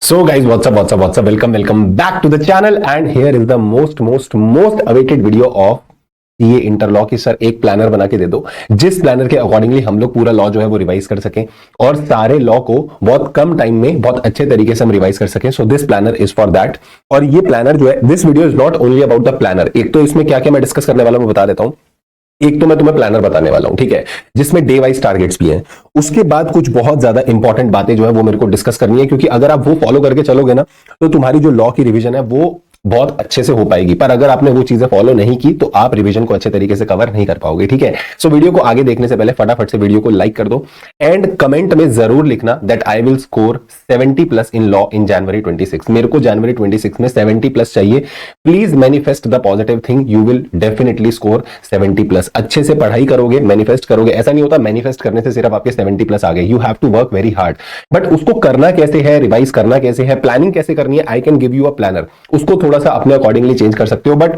So guys, what's up, welcome back to the channel and here is the most awaited video of ये इंटरलॉ की sir एक planner बना के दे दो जिस प्लानर के अकॉर्डिंगली हम लोग पूरा लॉ जो है वो रिवाइज कर सकें और सारे लॉ को बहुत कम टाइम में बहुत अच्छे तरीके से हम रिवाइज कर सकें। So this planner is for that. और ये प्लानर जो है, this video is not only about the planner. एक तो इसमें क्या क्या मैं डिस्कस करने वाला हूं मैं बता देता हूं। एक तो मैं तुम्हें प्लानर बताने वाला हूं, ठीक है, जिसमें डे वाइज टारगेट्स भी हैं। उसके बाद कुछ बहुत ज्यादा इंपॉर्टेंट बातें जो है वो मेरे को डिस्कस करनी है, क्योंकि अगर आप वो फॉलो करके चलोगे ना तो तुम्हारी जो लॉ की रिवीजन है वो बहुत अच्छे से हो पाएगी। पर अगर आपने वो चीजें फॉलो नहीं की तो आप रिवीजन को अच्छे तरीके से कवर नहीं कर पाओगे, ठीक है। सो वीडियो को आगे देखने से पहले फटाफट से वीडियो को लाइक कर दो एंड कमेंट में जरूर लिखना that I will score 70+ in law in January 26। मेरे को जनवरी 26 में 70+ चाहिए। Please manifest the positive thing, you will definitely score 70+। अच्छे से पढ़ाई करोगे, मैनिफेस्ट करोगे। ऐसा नहीं होता मैनिफेस्ट करने से सिर्फ आपके 70+ आ गए। You have to work very hard. But उसको करना कैसे है, रिवाइज करना कैसे है, प्लानिंग कैसे करनी है, I can give you a planner. उसको थोड़ा सा अपने अकॉर्डिंगली चेंज कर सकते हो, बट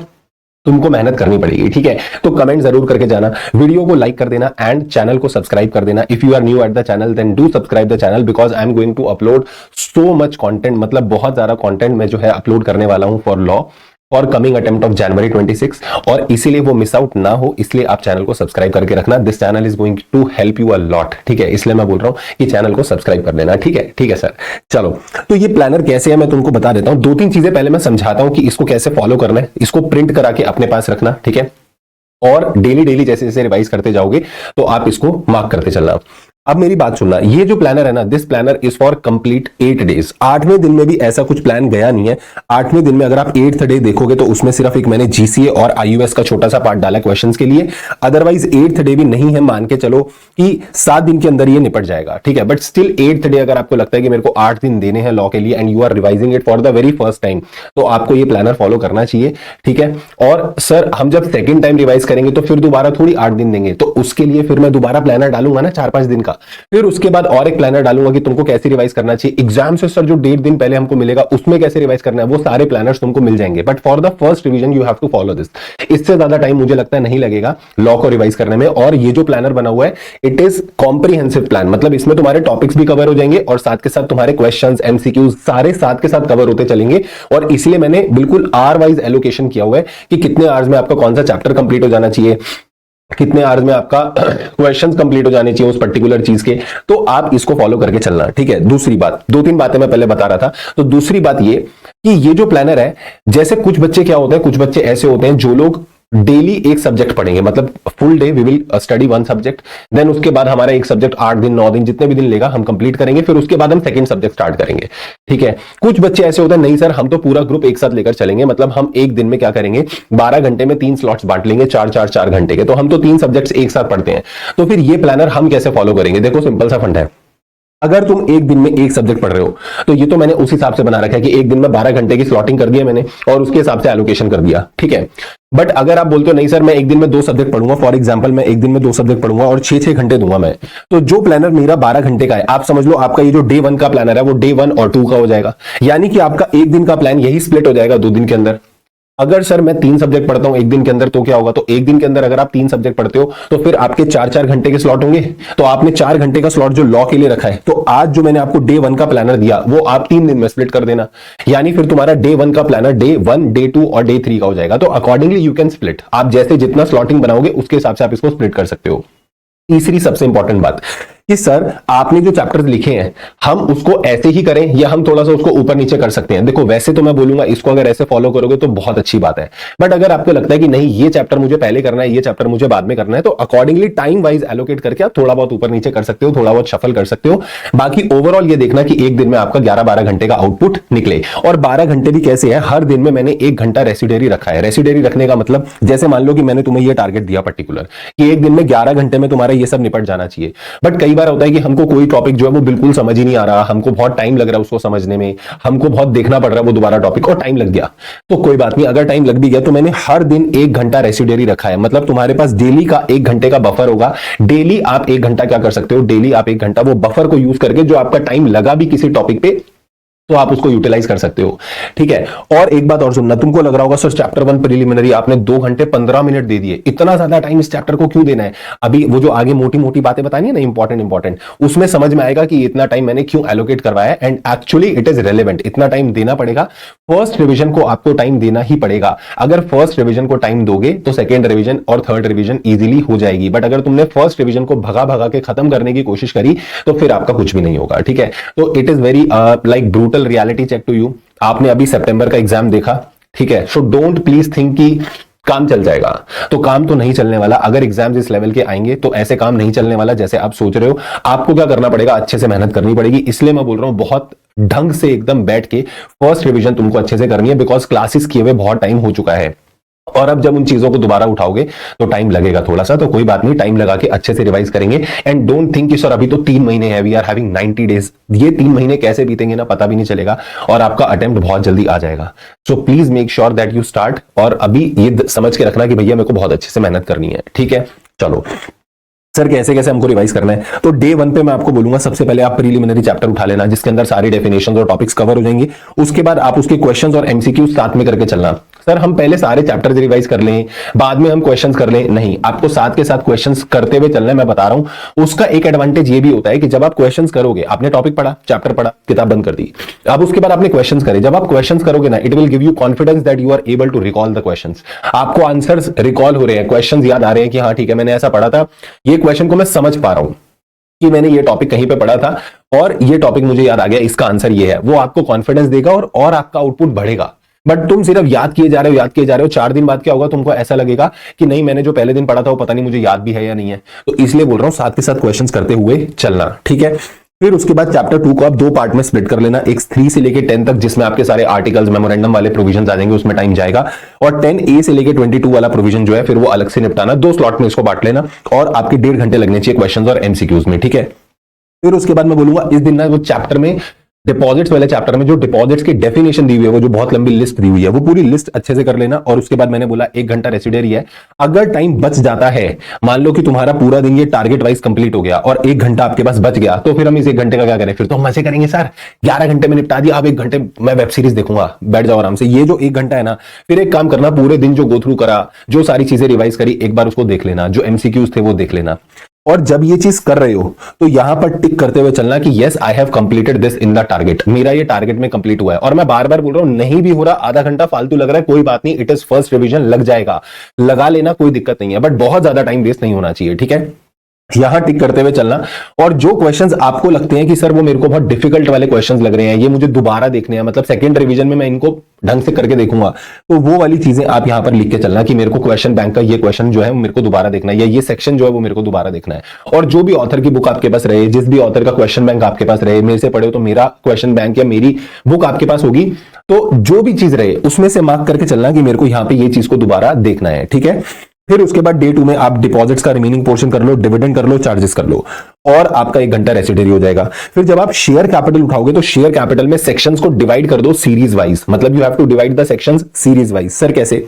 तुमको मेहनत करनी पड़ेगी, ठीक है। तो कमेंट जरूर करके जाना, वीडियो को लाइक कर देना एंड चैनल को सब्सक्राइब कर देना। If you are new at the channel then do subscribe the channel because I am going to upload so much content. मतलब बहुत ज्यादा कंटेंट मैं जो है अपलोड करने वाला हूं फॉर लॉ और कमिंग अटेम्प्ट ऑफ जनवरी 26, और इसीलिए वो मिस आउट ना हो इसलिए आप चैनल को सब्सक्राइब करके रखना। This channel is going to help you a lot, ठीक है। इसलिए मैं बोल रहा हूं कि चैनल को सब्सक्राइब कर लेना, ठीक है। ठीक है सर, चलो। तो ये प्लानर कैसे है मैं तुमको बता देता हूं। 2-3 चीजें पहले मैं समझाता हूं कि इसको कैसे फॉलो करना है। इसको प्रिंट करा के अपने पास रखना, ठीक है, और डेली जैसे जैसे रिवाइज करते जाओगे तो आप इसको मार्क करते चलना। अब मेरी बात सुनना, ये जो प्लानर है ना, this planner is for complete 8 days. 8वें दिन में भी ऐसा कुछ प्लान गया नहीं है। 8वें दिन में अगर आप 8th डे देखोगे तो उसमें सिर्फ एक मैंने जीसीए और आईयूएस का छोटा सा पार्ट डाला क्वेश्चंस के लिए। अदरवाइज 8th डे भी नहीं है। मान के चलो कि 7 दिन के अंदर ये निपट जाएगा, ठीक है। बट स्टिल 8th डे अगर आपको लगता है कि मेरे को 8 दिन देने हैं लॉ के लिए and you are revising it for the very first time, तो आपको ये प्लानर फॉलो करना चाहिए, ठीक है। और सर हम जब सेकेंड टाइम रिवाइज करेंगे तो फिर दोबारा थोड़ी 8 दिन देंगे, तो उसके लिए फिर मैं दोबारा प्लानर डालूंगा ना 4-5 दिन का। फिर उसके बाद और एक प्लानर डालूंगा कि तुमको कैसे रिवाइज करना चाहिए। एग्जाम से सर जो 1.5 दिन पहले हमको मिलेगा उसमें कैसे रिवाइज करना है, वो सारे प्लानर्स तुमको मिल जाएंगे। But for the first revision you have to follow this. इससे ज्यादा टाइम मुझे लगता है नहीं लगेगा लॉ को रिवाइज करने में। और ये जो प्लानर बना हुआ है इट इज कॉम्प्रिहेंसिव प्लान, मतलब इसमें तुम्हारे टॉपिक्स भी कवर हो जाएंगे और साथ के साथ तुम्हारे क्वेश्चंस, एमसीक्यूज सारे साथ के साथ कवर होते चलेंगे। और इसलिए मैंने बिल्कुल आर वाइज एलोकेशन किया हुआ है कि कितने आवर्स में आपका कौन सा चैप्टर कंप्लीट हो जाना चाहिए, कितने आवर्स में आपका क्वेश्चंस कंप्लीट हो जाने चाहिए उस पर्टिकुलर चीज के। तो आप इसको फॉलो करके चलना, ठीक है। दूसरी बात, 2-3 बातें मैं पहले बता रहा था, तो दूसरी बात ये कि ये जो प्लानर है, जैसे कुछ बच्चे क्या होते हैं, कुछ बच्चे ऐसे होते हैं जो लोग डेली एक सब्जेक्ट पढ़ेंगे, मतलब full day we will study 1 subject, then उसके बाद हमारा एक सब्जेक्ट 8 दिन 9 दिन जितने भी दिन लेगा हम कंप्लीट करेंगे, फिर उसके बाद हम सेकंड सब्जेक्ट स्टार्ट करेंगे, ठीक है। कुछ बच्चे ऐसे होते हैं, नहीं सर हम तो पूरा ग्रुप एक साथ लेकर चलेंगे, मतलब हम एक दिन में क्या करेंगे 12 घंटे में 3 स्लॉट्स बांट लेंगे, 4 घंटे के, तो हम तो 3 सब्जेक्ट्स एक साथ पढ़ते हैं। तो फिर ये प्लानर हम कैसे फॉलो करेंगे? देखो सिंपल सा फंड है। अगर तुम एक दिन में एक सब्जेक्ट पढ़ रहे हो तो ये तो मैंने उस हिसाब से बना रखा है कि एक दिन में 12 घंटे की स्लॉटिंग कर दिया मैंने और उसके हिसाब से एलोकेशन कर दिया, ठीक है। बट अगर आप बोलते हो नहीं सर मैं एक दिन में 2 सब्जेक्ट पढ़ूंगा, फॉर एग्जांपल मैं एक दिन में 2 सब्जेक्ट पढ़ूंगा और 6-6 घंटे दूंगा मैं, तो जो प्लानर मेरा 12 घंटे का है, आप समझ लो आपका ये जो डे 1 का प्लानर है वो डे 1 और 2 का हो जाएगा। यानी कि आपका एक दिन का प्लान यही स्प्लिट हो जाएगा 2 दिन के अंदर। अगर सर मैं 3 सब्जेक्ट पढ़ता हूं एक दिन के अंदर तो क्या होगा, तो एक दिन के अंदर अगर आप 3 सब्जेक्ट पढ़ते हो तो फिर आपके 4-4 घंटे के स्लॉट होंगे। तो आपने 4 घंटे का स्लॉट जो लॉ के लिए रखा है, तो आज जो मैंने आपको डे 1 का प्लानर दिया वो आप 3 दिन में स्प्लिट कर देना। यानी फिर तुम्हारा डे 1 का प्लानर डे 1, डे 2 और डे 3 का हो जाएगा। तो अकॉर्डिंगली यू कैन स्प्लिट, आप जैसे जितना स्लॉटिंग बनाओगे उसके हिसाब से आप इसको स्प्लिट कर सकते हो। तीसरी सबसे इंपॉर्टेंट बात कि सर आपने जो चैप्टर्स लिखे हैं हम उसको ऐसे ही करें या हम थोड़ा सा उसको ऊपर नीचे कर सकते हैं। देखो वैसे तो मैं बोलूंगा इसको अगर ऐसे फॉलो करोगे तो बहुत अच्छी बात है, बट अगर आपको लगता है कि नहीं ये चैप्टर मुझे पहले करना है, ये चैप्टर मुझे बाद में करना है, तो अकॉर्डिंगली टाइम वाइज एलोकेट करके आप थोड़ा बहुत ऊपर नीचे कर सकते हो, थोड़ा बहुत शफल कर सकते हो। बाकी ओवरऑल ये देखना कि एक दिन में आपका 11-12 घंटे का आउटपुट निकले। और 12 घंटे भी कैसे है, हर दिन में मैंने 1 घंटा रेसिडेरी रखा है। रेसिडेरी रखने का मतलब जैसे मान लो कि मैंने तुम्हें ये टारगेट दिया पर्टिकुलर कि एक दिन में 11 घंटे में तुम्हारा ये सब निपट जाना चाहिए। बट कई बार होता है कि हमको कोई टॉपिक जो है वो बिल्कुल समझ ही नहीं आ रहा, हमको बहुत टाइम लग रहा है उसको समझने में, हमको बहुत देखना पड़ रहा है वो दोबारा टॉपिक और टाइम लग गया। तो कोई बात नहीं, अगर टाइम लग भी गया तो मैंने हर दिन 1 घंटा रेसिडेरी रखा है, मतलब तुम्हारे पास डेली का 1 घंटे का बफर होगा। डेली आप 1 घंटा क्या कर सकते हो, डेली आप 1 घंटा वो बफर को यूज करके जो आपका टाइम लगा भी किसी टॉपिक पे तो आप उसको यूटिलाइज कर सकते हो, ठीक है। और एक बात और सुनना, तुमको लग रहा होगा सर चैप्टर 1 प्रिलिमिनरी आपने 2 घंटे 15 मिनट दे दिए, इतना ज्यादा टाइम इस चैप्टर को क्यों देना है? अभी वो जो आगे मोटी मोटी बातें बतानी है ना, इंपॉर्टेंट, उसमें समझ में आएगा कि इतना टाइम मैंने क्यों एलोकेट करवाया, and actually it is relevant. इतना टाइम देना पड़ेगा, फर्स्ट रिविजन को आपको टाइम देना ही पड़ेगा। अगर फर्स्ट रिविजन को टाइम दोगे तो सेकेंड रिविजन और थर्ड रिविजन इजीली हो जाएगी, बट अगर तुमने फर्स्ट रिविजन को भगा भगा के खत्म करने की कोशिश करी तो फिर आपका कुछ भी नहीं होगा, ठीक है। तो it is very like brutal reality check to you. आपने अभी सितंबर का एग्जाम देखा, ठीक है, सो डोंट प्लीज थिंक कि काम चल जाएगा। तो काम तो नहीं चलने वाला। अगर एग्जाम्स इस लेवल के आएंगे तो ऐसे काम नहीं चलने वाला जैसे आप सोच रहे हो। आपको क्या करना पड़ेगा, अच्छे से मेहनत करनी पड़ेगी। इसलिए मैं बोल रहा हूं बहुत ढंग से एकदम बैठ के फर्स्ट रिवीजन तुमको अच्छे से करनी है, बिकॉज क्लासेस किए हुए बहुत टाइम हो चुका है, और अब जब उन चीजों को दोबारा उठाओगे तो टाइम लगेगा थोड़ा सा। तो कोई बात नहीं, टाइम लगा के अच्छे से रिवाइज करेंगे। एंड डोंट थिंक कि सर अभी तो 3 महीने हैं, वी आर हैविंग 90 डेज। ये 3 महीने कैसे बीतेंगे ना पता भी नहीं चलेगा, और आपका अटेम्प्ट बहुत जल्दी आ जाएगा। So please make sure that you start, और अभी ये समझ के रखना कि भैया मेरे को बहुत अच्छे से मेहनत करनी है, ठीक है। चलो सर कैसे कैसे हमको रिवाइज करना है, तो डे 1 पे मैं आपको बोलूंगा सबसे पहले आप प्रीलिमिनरी चैप्टर उठा लेना, जिसके अंदर सारी डेफिनेशंस और टॉपिक्स कवर हो जाएंगे। उसके बाद आप उसके क्वेश्चंस और एमसीक्यूज साथ में करके चलना। सर हम पहले सारे चैप्टर्स रिवाइज कर लें बाद में हम क्वेश्चंस कर लें, नहीं, आपको साथ के साथ क्वेश्चंस करते हुए चलना है। मैं बता रहा हूं उसका एक एडवांटेज ये भी होता है कि जब आप क्वेश्चंस करोगे, आपने टॉपिक पढ़ा, चैप्टर पढ़ा, किताब बंद कर दी, अब उसके बाद आपने क्वेश्चंस करे। जब आप क्वेश्चंस करोगे ना, it will give you confidence that you are able to recall the questions. आपको आंसर्स रिकॉल हो रहे हैं, क्वेश्चंस याद आ रहे हैं कि हाँ ठीक है मैंने ऐसा पढ़ा था, ये क्वेश्चन को मैं समझ पा रहा हूं कि मैंने ये टॉपिक कहीं पे पढ़ा था और ये टॉपिक मुझे याद आ गया, इसका आंसर ये है। वो आपको कॉन्फिडेंस देगा और आपका आउटपुट बढ़ेगा। बट तुम सिर्फ याद किए जा रहे हो 4 दिन बाद क्या होगा, तुमको ऐसा लगेगा कि नहीं मैंने जो पहले दिन पढ़ा था वो पता नहीं मुझे याद भी है या नहीं है। तो इसलिए बोल रहा हूं साथ के साथ क्वेश्चंस करते हुए चलना, ठीक है। फिर उसके बाद चैप्टर 2 को आप 2 पार्ट में स्प्लिट कर लेना, एक 3 से लेके 10 तक, जिसमें आपके सारे आर्टिकल्स मेमोरेंडम वाले प्रोविजन आ जाएंगे, उसमें टाइम जाएगा। और 10A से लेके 22 वाला प्रोविजन जो है फिर वो अलग से निपटाना, 2 स्लॉट में इसको बांट लेना, और आपके 1.5 घंटे लगने चाहिए क्वेश्चंस और एमसीक्यूज में, ठीक है। फिर उसके बाद मैं बोलूंगा इस दिन ना वो चैप्टर में डिपॉजिट्स वाले चैप्टर में जो डिपॉजिट्स की डेफिनेशन दी हुई है, वो जो बहुत लंबी लिस्ट दी हुई है, वो पूरी लिस्ट अच्छे से कर लेना। और उसके बाद मैंने बोला 1 घंटा रेसिडरी है। अगर टाइम बच जाता है, मान लो कि तुम्हारा पूरा दिन ये टारगेट वाइज कंप्लीट हो गया और 1 घंटा आपके पास बच गया, तो फिर हम इस 1 घंटे का क्या करें, फिर तो हम मजे करेंगे सर। 11 घंटे में निपटा दिया, अब 1 घंटे मैं वेब सीरीज देखूंगा, बैठ जाओ आराम से। ये जो 1 घंटा है ना, फिर एक काम करना, पूरे दिन जो गो थ्रू करा, जो सारी चीजें रिवाइज करी, एक बार उसको देख लेना, जो एमसीक्यूज थे वो देख लेना। और जब ये चीज कर रहे हो तो यहां पर टिक करते हुए चलना कि yes I have completed this in the target, मेरा ये टारगेट में कंप्लीट हुआ है। और मैं बार बार बोल रहा हूं, नहीं भी हो रहा, आधा घंटा फालतू लग रहा है, कोई बात नहीं, इट इज फर्स्ट रिवीजन, लग जाएगा, लगा लेना, कोई दिक्कत नहीं है, बट बहुत ज्यादा टाइम वेस्ट नहीं होना चाहिए, ठीक है। यहां टिक करते हुए चलना। और जो क्वेश्चंस आपको लगते हैं कि सर वो मेरे को बहुत डिफिकल्ट वाले क्वेश्चंस लग रहे हैं, ये मुझे दोबारा देखने हैं, मतलब सेकंड रिवीजन में मैं इनको ढंग से करके देखूंगा, तो वो वाली चीजें आप यहां पर लिख के चलना कि मेरे को क्वेश्चन बैंक का ये क्वेश्चन जो है मेरे को दोबारा देखना है, या ये सेक्शन जो है वो मेरे को दोबारा देखना है। और जो भी ऑथर की बुक आपके पास रहे, जिस भी ऑथर का क्वेश्चन बैंक आपके पास रहे, मेरे से पढ़े हो तो मेरा क्वेश्चन बैंक या मेरी बुक आपके पास होगी, तो जो भी चीज रहे उसमें से मार्क करके चलना कि मेरे को यहां पे ये चीज को दोबारा देखना है, ठीक है। फिर उसके बाद डे 2 में आप डिपॉजिट्स का रिमेनिंग पोर्शन कर लो, डिविडेंड कर लो, चार्जेस कर लो, और आपका 1 घंटा रेसिडरी हो जाएगा। फिर जब आप शेयर कैपिटल उठाओगे तो शेयर कैपिटल में सेक्शंस को डिवाइड कर दो सीरीज वाइज, मतलब you have to divide the sections series wise. Sir कैसे?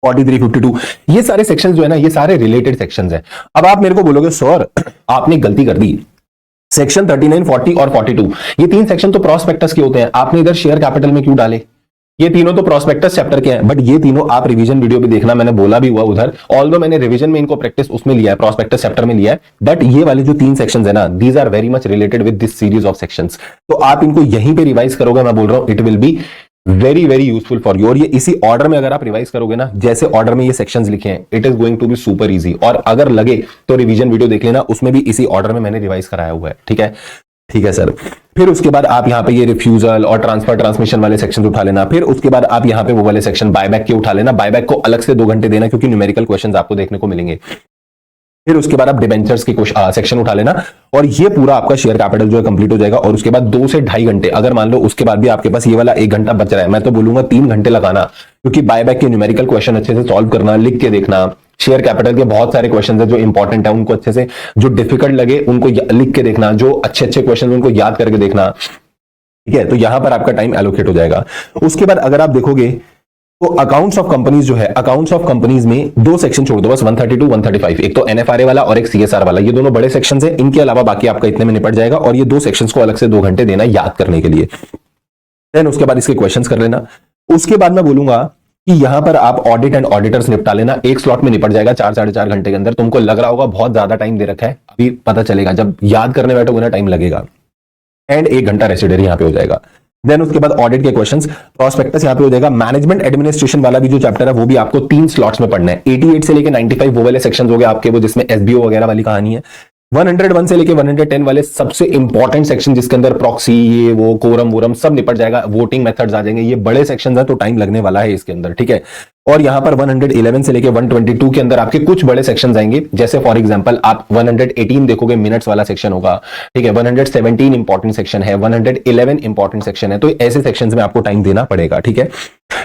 43, 52, ये सारे सेक्शंस जो है ना, ये सारे रिलेटेड सेक्शंस हैं। अब आप मेरे को बोलोगे सर आपने गलती कर दी, सेक्शन 39, 40 और 42 ये 3 सेक्शन तो प्रॉस्पेक्टस के होते हैं, आपने इधर शेयर कैपिटल में क्यों डाले? ये तीनों तो प्रोस्पेक्टस चैप्टर के हैं, बट ये तीनों आप रिवीजन वीडियो भी देखना, मैंने बोला भी हुआ उधर, ऑल्दो मैंने रिवीजन में इनको प्रैक्टिस उसमें लिया है, प्रोस्पेक्टस चैप्टर में लिया है, बट ये वाले जो 3 सेक्शंस है ना, these are very much related with this series of sections. तो आप इनको यहीं पे रिवाइज करोगे, मैं बोल रहा हूं it will be very very useful for you. और ये इसी ऑर्डर में अगर आप रिवाइज करोगे ना, जैसे ऑर्डर में ये सेक्शंस लिखे हैं, it is going to be super easy. और अगर लगे तो रिवीजन वीडियो देख लेना, उसमें भी इसी ऑर्डर में मैंने रिवाइज कराया हुआ है, ठीक है। ठीक है सर। फिर उसके बाद आप यहां पे ये रिफ्यूजल और ट्रांसफर ट्रांसमिशन वाले सेक्शन उठा लेना। फिर उसके बाद आप यहां पे वो वाले सेक्शन बायबैक के उठा लेना। बायबैक को अलग से 2 घंटे देना, क्योंकि न्यूमेरिकल क्वेश्चंस आपको देखने को मिलेंगे। फिर उसके बाद आप डिबेंचर्स के सेक्शन उठा लेना, और ये पूरा आपका शेयर कैपिटल जो है कंप्लीट हो जाएगा। और उसके बाद 2 से 2.5 घंटे, अगर मान लो उसके बाद भी आपके पास ये वाला 1 घंटा बच रहा है, मैं तो बोलूंगा 3 घंटे लगाना, क्योंकि बायबैक के न्यूमेरिकल क्वेश्चन अच्छे से सॉल्व करना, लिख के देखना। शेयर कैपिटल के बहुत सारे क्वेश्चन है जो इंपॉर्टेंट है, उनको अच्छे से, जो डिफिकल्ट लगे उनको लिख के देखना, जो अच्छे अच्छे क्वेश्चन उनको याद करके देखना, ठीक है। तो यहां पर आपका टाइम एलोकेट हो जाएगा। उसके बाद अगर आप देखोगे तो अकाउंट्स ऑफ कंपनीज जो है, अकाउंट्स ऑफ कंपनीज में 2 सेक्शन छोड़ दो बस, 132, 135, एक तो एनएफआरए वाला और एक सीएसआर वाला, ये दोनों बड़े सेक्शंस हैं। इनके अलावा बाकी आपका इतने में निपट जाएगा, और ये 2 सेक्शंस को अलग से 2 घंटे देना याद करने के लिए। देन उसके बाद इसके क्वेश्चंस कर लेना। उसके बाद मैं बोलूंगा कि यहां पर आप ऑडिट एंड ऑडिटर्स निपटा लेना, एक स्लॉट में निपट जाएगा 4-4.5 घंटे के अंदर। तुमको लग रहा होगा बहुत ज्यादा टाइम दे रखा है, अभी पता चलेगा जब याद करने बैठोगे ना टाइम लगेगा। एंड 1 घंटा रेसिडरी यहां पे हो जाएगा। देन उसके बाद ऑडिट के क्वेश्चंस, प्रोस्पेक्टस यहां पे हो जाएगा। मैनेजमेंट एडमिनिस्ट्रेशन वाला भी जो चैप्टर है वो भी आपको 3 स्लॉट्स में पढ़ना है। 88 से लेके 95 वो वाले सेक्शंस हो गए आपके, वो जिसमें एसबीओ वगैरह वाली कहानी है। 101 से लेके 110 वाले सबसे इंपॉर्टेंट सेक्शन, जिसके अंदर प्रॉक्सी, ये वो कोरम वोरम सब निपट जाएगा, वोटिंग मेथड्स आ जाएंगे। ये बड़े सेक्शंस है तो टाइम लगने वाला है इसके अंदर, ठीक है। और यहां पर 111 से लेके 122 के अंदर आपके कुछ बड़े सेक्शंस आएंगे, जैसे फॉर एग्जांपल आप 118 देखोगे, मिनट्स वाला सेक्शन होगा, ठीक है। 117 इंपॉर्टेंट सेक्शन है, 111 इंपॉर्टेंट सेक्शन है, तो ऐसे सेक्शंस में आपको टाइम देना पड़ेगा, ठीक है।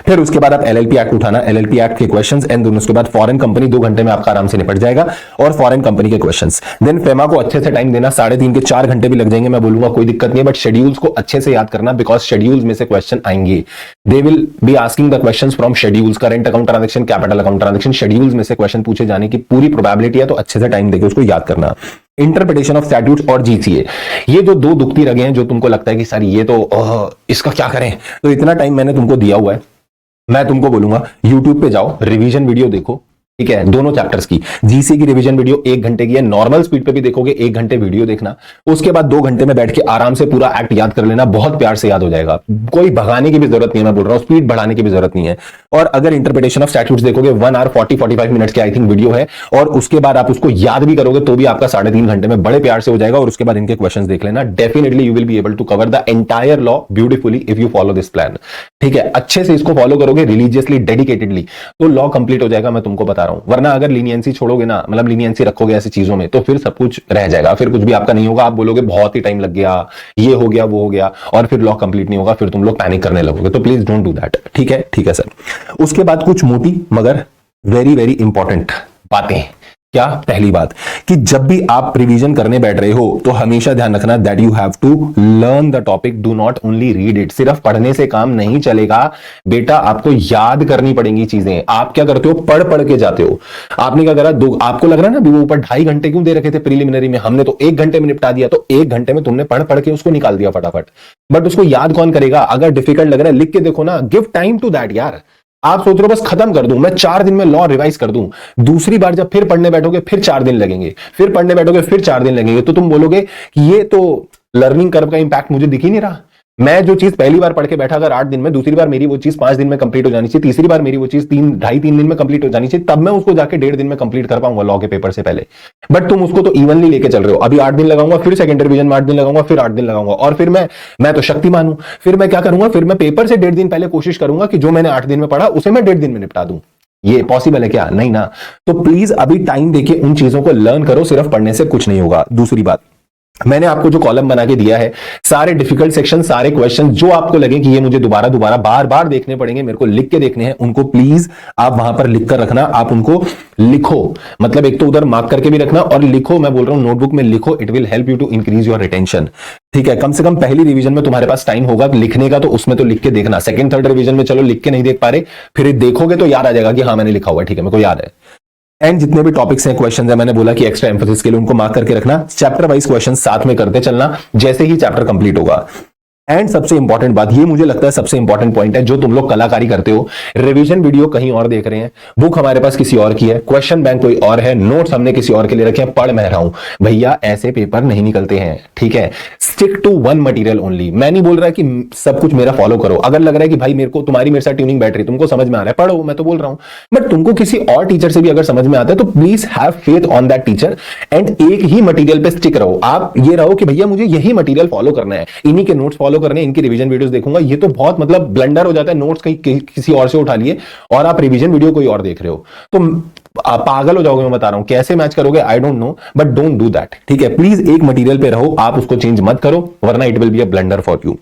फिर उसके बाद आप एलएलपी एक्ट उठाना, एलएलपी एक्ट के क्वेश्चंस, एंड उसके बाद फॉरेन कंपनी 2 घंटे में आपका आराम से निपट जाएगा, और फॉरेन कंपनी के क्वेश्चंस। देन फेमा को अच्छे से टाइम देना, 3.5 के 4 घंटे भी लग जाएंगे, मैं बोलूंगा कोई दिक्कत नहीं है, बट शेड्यूल्स को अच्छे से याद करना, बिकॉज शेड्यूल्स में से क्वेश्चन आएंगे। They will be asking the questions from schedules, current account transaction, capital account transaction, schedules में से क्वेश्चन पूछे जाने की पूरी प्रोबेबिलिटी है, तो अच्छे से टाइम देके उसको याद करना। इंटरप्रिटेशन ऑफ स्टैट्यूट्स और जीसीए, ये जो 2 दुखती रगे हैं, जो तुमको लगता है कि सर ये तो इसका क्या करें, तो इतना टाइम मैंने तुमको दिया हुआ है, मैं तुमको बोलूंगा YouTube पे जाओ, रिवीजन वीडियो देखो, ठीक है, दोनों चैप्टर्स की। जीसी की रिवीजन वीडियो 1 घंटे की है, नॉर्मल स्पीड पे भी देखोगे 1 घंटे वीडियो देखना, उसके बाद 2 घंटे में बैठ के आराम से पूरा एक्ट याद कर लेना, बहुत प्यार से याद हो जाएगा, कोई भगाने की भी जरूरत नहीं है, मैं बोल रहा हूं स्पीड बढ़ाने की भी जरूरत नहीं है। और अगर इंटरप्रिटेशन ऑफ स्टैट्यूट्स देखोगे 1 आवर 40-45 मिनट्स की आई थिंक वीडियो है, और उसके बाद आप उसको याद भी करोगे तो भी आपका 3.5 घंटे में बड़े प्यार से हो जाएगा, और उसके बाद इनके क्वेश्चंस देख लेना, definitely you will be able to cover the entire law beautifully if you follow this plan, ठीक है। अच्छे से इसको फॉलो करोगे रिलीजियसली, डेडिकेटेडली, तो लॉ कंप्लीट हो जाएगा, मैं तुमको बता रहा हूं। वरना अगर लीनियंसी छोड़ोगे ना, मतलब लीनियंसी रखोगे ऐसी चीजों में, तो फिर सब कुछ रह जाएगा, फिर कुछ भी आपका नहीं होगा, आप बोलोगे बहुत ही टाइम लग गया, ये हो गया वो हो गया, और फिर लॉ कंप्लीट नहीं होगा, फिर तुम लोग पैनिक करने लगोगे, तो प्लीज डोंट डू दैट, ठीक है सर। उसके बाद कुछ मोटी मगर वेरी वेरी इंपॉर्टेंट बातें। क्या? पहली बात कि जब भी आप रिवीजन करने बैठ रहे हो तो हमेशा ध्यान रखना that you have to learn the topic, do not only read it. सिर्फ पढ़ने से काम नहीं चलेगा बेटा, आपको याद करनी पड़ेंगी चीजें। आप क्या करते हो? पढ़ पढ़ के जाते हो। आपने क्या करा, आपको लग रहा है ना वो ऊपर 2.5 घंटे क्यों दे रखे थे प्रीलिमिनरी में, हमने तो 1 घंटे में निपटा दिया, तो 1 घंटे में तुमने पढ़ पढ़ के उसको निकाल दिया फटाफट। बट उसको याद कौन करेगा? अगर डिफिकल्ट लग रहा है लिख के देखो ना, गिव टाइम टू दैट यार। आप सोच रहे हो बस खत्म कर दूं, मैं 4 दिन में लॉ रिवाइज कर दूं, दूसरी बार जब फिर पढ़ने बैठोगे फिर 4 दिन लगेंगे, फिर पढ़ने बैठोगे फिर 4 दिन लगेंगे, तो तुम बोलोगे कि ये तो लर्निंग कर्व का इंपैक्ट मुझे दिख ही नहीं रहा। मैं जो चीज पहली बार पढ़ के बैठा अगर 8 दिन में, दूसरी बार मेरी वो चीज 5 दिन में कंप्लीट हो जानी चाहिए, तीसरी बार मेरी वो चीज 2.5-3 दिन में कंप्लीट हो जानी चाहिए, तब मैं उसको जाके 1.5 दिन में कंप्लीट कर पाऊंगा लॉ के पेपर से पहले। बट तुम उसको तो इवनली लेके चल रहे हो, अभी 8 दिन लगाऊंगा, फिर सेकंड रिवीजन में 8 दिन लगाऊंगा, फिर 8 दिन लगाऊंगा, और फिर मैं तो शक्तिमान हूं, फिर मैं क्या करूंगा, फिर मैं पेपर से 1.5 दिन पहले कोशिश करूंगा कि जो मैंने 8 दिन में पढ़ा उसे मैं 1.5 दिन में निपटा दूं। ये पॉसिबल है क्या? नहीं ना। तो प्लीज अभी टाइम देके उन चीजों को लर्न करो, सिर्फ पढ़ने से कुछ नहीं होगा। दूसरी बात, मैंने आपको जो कॉलम बना के दिया है, सारे डिफिकल्ट सेक्शन, सारे क्वेश्चन जो आपको लगे कि ये मुझे दोबारा बार बार देखने पड़ेंगे, मेरे को लिख के देखने हैं, उनको प्लीज आप वहां पर लिख कर रखना। आप उनको लिखो, मतलब एक तो उधर मार्क करके भी रखना और लिखो, मैं बोल रहा हूं नोटबुक में लिखो, it will help you to increase your retention, ठीक है। कम से कम पहली रिवीजन में तुम्हारे पास टाइम होगा लिखने का, तो उसमें तो लिख के देखना। सेकंड थर्ड रिवीजन में चलो लिख के नहीं देख पा रहे, फिर देखोगे तो याद आ जाएगा कि हाँ मैंने लिखा हुआ है, ठीक है, मेरे को याद है। एंड जितने भी टॉपिक्स हैं, क्वेश्चंस है, मैंने बोला कि एक्स्ट्रा एम्फेसिस के लिए उनको मार्क करके रखना, चैप्टर वाइज क्वेश्चन साथ में करते चलना जैसे ही चैप्टर कंप्लीट होगा। एंड सबसे इंपॉर्टेंट बात, ये मुझे लगता है सबसे इंपॉर्टेंट पॉइंट है, जो तुम लोग कलाकारी करते हो, रिवीजन वीडियो कहीं और देख रहे हैं, बुक हमारे पास किसी और की है, क्वेश्चन बैंक कोई और है, नोट्स हमने किसी और के लिए रखे हैं, पढ़ मैं रहा हूं। भैया ऐसे पेपर नहीं निकलते हैं, ठीक है। Stick to one material only. मैं नहीं बोल रहा कि सब कुछ मेरा फॉलो करो, अगर लग रहा है कि भाई मेरे को तुम्हारी मेरे साथ ट्यूनिंग बैठ रही, तुमको समझ में आ रहा है, पढ़ो, मैं तो बोल रहा हूं। बट तुमको किसी और टीचर से भी अगर समझ में आता है तो please have faith on that teacher, and एक ही मटेरियल पे स्टिक रहो। आप ये रहो कि भैया मुझे यही मटेरियल फॉलो करना है, इन्हीं के नोट्स फॉलो करने हैं, इनकी रिवीजन वीडियोस देखूंगा। ये तो बहुत मतलब ब्लंडर हो जाता है, नोट्स कहीं किसी और से उठा लिए और आप रिवीजन वीडियो कोई और देख रहे हो, तो आप पागल हो जाओगे। मैं बता रहा हूं कैसे मैच करोगे, I don't know, but don't do that, ठीक है। प्लीज एक मटेरियल पे रहो, आप उसको चेंज मत करो, वरना it will be a blunder for you.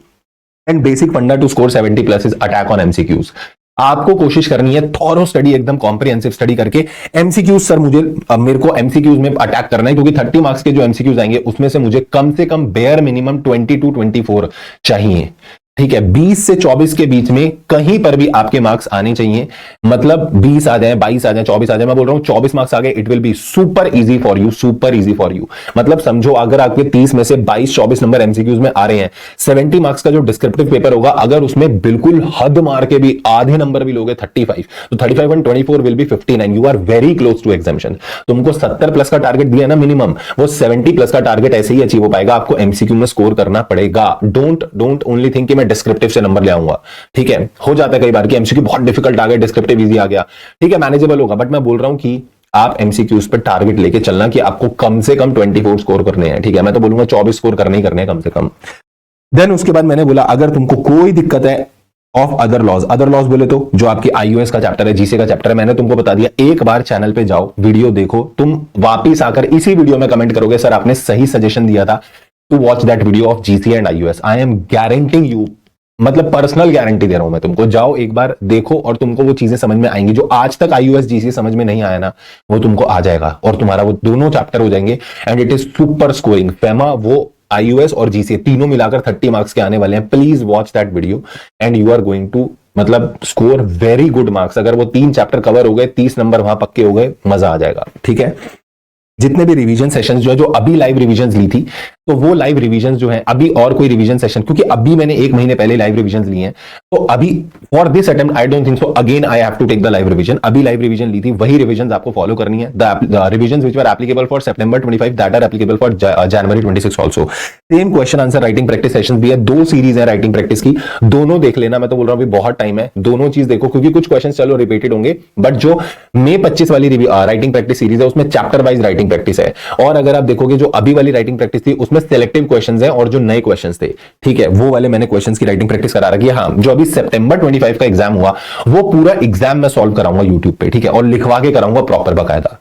And basic फंडा to score 70+ is attack on MCQs. आपको कोशिश करनी है थॉरो स्टडी, एकदम कॉम्प्रिहेंसिव स्टडी करके। एमसीक्यूज सर मेरे को एमसीक्यूज में अटैक करना है, क्योंकि 30 मार्क्स के जो एमसीक्यूज आएंगे उसमें से मुझे कम से कम बेयर मिनिमम 20 to 24 चाहिए। ठीक है, 20 से 24 के बीच में कहीं पर भी आपके मार्क्स आने चाहिए। मतलब 20 आ जाए, 22 आ जाए, 24 आ जाए, मैं बोल रहा हूं 24 मार्क्स आ गए, it will B super easy for you, super easy for you. मतलब समझो अगर आपके 30 में से 22-24 नंबर एमसीक्यूज में आ रहे हैं, 70 मार्क्स का जो डिस्क्रिप्टिव पेपर होगा, अगर उसमें बिल्कुल हद मार के भी आधे नंबर भी लोगे 35, तो 35 and 24 will be 59। You are very close to examination. तुमको 70 प्लस का टारगेट दिया ना मिनिमम, वो 70 प्लस का टारगेट ऐसे ही अचीव हो पाएगा। आपको एमसीक्यू में स्कोर करना पड़ेगा। डोंट ओनली थिंक कि मैं डिस्क्रिप्टिव से नंबर ले आऊंगा। ठीक है, हो जाता है कई बार कि एमसीक्यू बहुत डिफिकल्ट आ गया, डिस्क्रिप्टिव इजी आ गया, ठीक है, मैनेजेबल होगा। बट मैं बोल रहा हूं कि आप एमसीक्यूज पर टारगेट लेके चलना कि आपको कम से कम 24 स्कोर करने हैं। ठीक है, मैं तो बोलूंगा 24 स्कोर करने ही करने हैं कम से कम। देन उसके बाद मैंने बोला अगर तुमको कोई दिक्कत है ऑफ अदर लॉज बोले तो जो आपकी आईओएस का चैप्टर है, जीसी का चैप्टर है, मैंने तुमको बता दिया। एक बार चैनल पे जाओ, वीडियो देखो, तुम वापिस आकर इसी वीडियो में कमेंट करोगे सर आपने सही सजेशन दिया था to watch that video of GC and IOS. I am guaranteeing you, मतलब पर्सनल गारंटी दे रहा हूं मैं तुमको। जाओ एक बार देखो और तुमको वो चीजें समझ में आएंगी जो आज तक आईओएस जीसी समझ में नहीं आया ना, वो तुमको आ जाएगा और तुम्हारा वो दोनों चैप्टर हो जाएंगे and it is super scoring. FEMA वो आईओएस और जीसी तीनों मिलाकर 30 मार्क्स के आने वाले हैं। Please watch that video and you are going to मतलब स्कोर वेरी गुड मार्क्स। अगर वो 3 चैप्टर कवर हो गए, 30 नंबर वहां पक्के हो गए, मजा आ जाएगा। ठीक है, जितने भी रिवीजन सेशंस जो है, जो अभी लाइव रिवीजन्स ली थी, तो वो लाइव रिवीजन्स जो है अभी और कोई रिवीजन सेशन, क्योंकि अभी मैंने 1 महीने पहले लाइव रिवीजन्स ली हैं, तो अभी for this attempt I don't think so again I have to take the live revision. अभी लाइव रिवीजन ली थी, वही रिवीजन्स आपको फॉलो करनी है। The revisions which were applicable for September 25 that are applicable for January 26 also. Same question answer writing practice sessions भी है, 2 series है राइटिंग प्रैक्टिस की, दोनों देख लेना। मैं तो बोल रहा हूं अभी बहुत टाइम है, दोनों चीज देखो, क्योंकि कुछ क्वेश्चन चलो रिपीटेड होंगे, बट जो मई 25 वाली राइटिंग प्रैक्टिस सीरीज है उसमें चैप्टर वाइज राइटिंग प्रैक्टिस है। और अगर आप देखोगे जो अभी वाली राइटिंग प्रैक्टिस थी उसमें सिलेक्टिव क्वेश्चंस हैं और जो नए क्वेश्चंस थे, ठीक है, वो वाले मैंने क्वेश्चंस की राइटिंग प्रैक्टिस करा रखी है। हाँ, जो अभी सितंबर 25 का एग्जाम हुआ वो पूरा एग्जाम मैं सॉल्व कराऊंगा यूट्यूब पे, ठीक है, और लिखवा के कराऊंगा प्रॉपर बकायदा।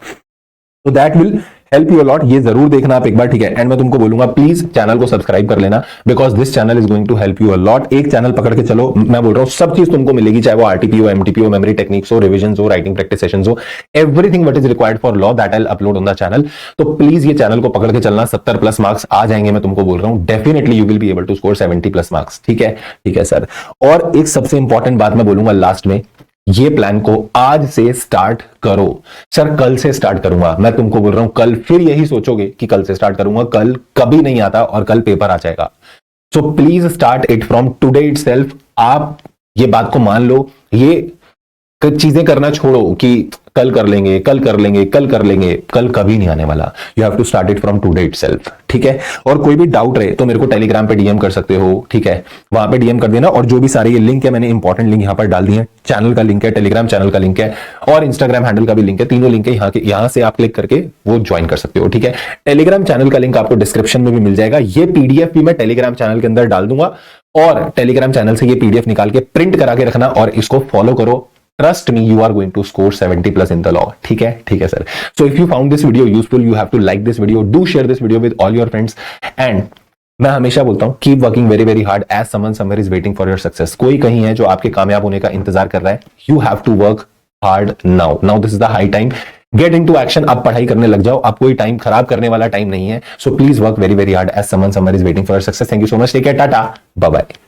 तो that will help you a lot. ये जरूर देखना आप एक बार, ठीक है। एंड मैं तुमको बोलूंगा प्लीज चैनल को सब्सक्राइब कर लेना, because this channel is going to help you a lot. एक चैनल पकड़ के चलो, मैं बोल रहा हूं सब चीज तुमको मिलेगी, चाहे वो आरटीपी हो, एमटीपी हो, मेमोरी टेक्निक्स हो, रिविजन हो, राइटिंग प्रैक्टिस सेशंस हो, everything what is required for law that I will upload on the channel. तो प्लीज ये चैनल को पकड़ के चलना, 70 प्लस मार्क्स आ जाएंगे, मैं तुमको बोल रहा हूं। Definitely you will be able to score 70 plus marks. ठीक है, ठीक है सर। और एक सबसे इंपॉर्टेंट बात मैं बोलूंगा लास्ट में, ये प्लान को आज से स्टार्ट करो। सर कल से स्टार्ट करूंगा, मैं तुमको बोल रहा हूं कल फिर यही सोचोगे कि कल से स्टार्ट करूंगा, कल कभी नहीं आता और कल पेपर आ जाएगा। So please start it from today itself. आप ये बात को मान लो, ये चीजें करना छोड़ो कि कल कर लेंगे, कल कर लेंगे, कल कर लेंगे, कल कभी नहीं आने वाला। You have to start it from today itself. ठीक है, और कोई भी डाउट रहे तो मेरे को टेलीग्राम पे डीएम कर सकते हो, ठीक है, वहां पे डीएम कर देना। और जो भी सारे ये लिंक है, मैंने इंपॉर्टेंट लिंक यहां पर डाल दिए हैं, चैनल का लिंक है, टेलीग्राम चैनल का लिंक है और इंस्टाग्राम हैंडल का भी लिंक है, तीनों लिंक है यहां से आप क्लिक करके वो ज्वाइन कर सकते हो। ठीक है, टेलीग्राम चैनल का लिंक आपको डिस्क्रिप्शन में भी मिल जाएगा। ये पीडीएफ भी मैं टेलीग्राम चैनल के अंदर डाल दूंगा और टेलीग्राम चैनल से ये पीडीएफ निकाल के प्रिंट करा के रखना और इसको फॉलो करो। Trust me, you are going to score 70 plus in the law. ठीक है sir. So if you found this video useful, you have to like this video. Do share this video with all your friends. And मैं हमेशा बोलता हूं keep working very very hard as someone somewhere is waiting for your success. कोई कहीं है जो आपके कामयाब होने का इंतजार कर रहा है। You have to work hard now. Now this is the high time. Get into action. अब पढ़ाई करने लग जाओ। अब कोई टाइम खराब करने वाला टाइम नहीं है। So please work very very hard as someone somewhere is waiting for your success. Thank you so much. Take care. Tata. Bye bye.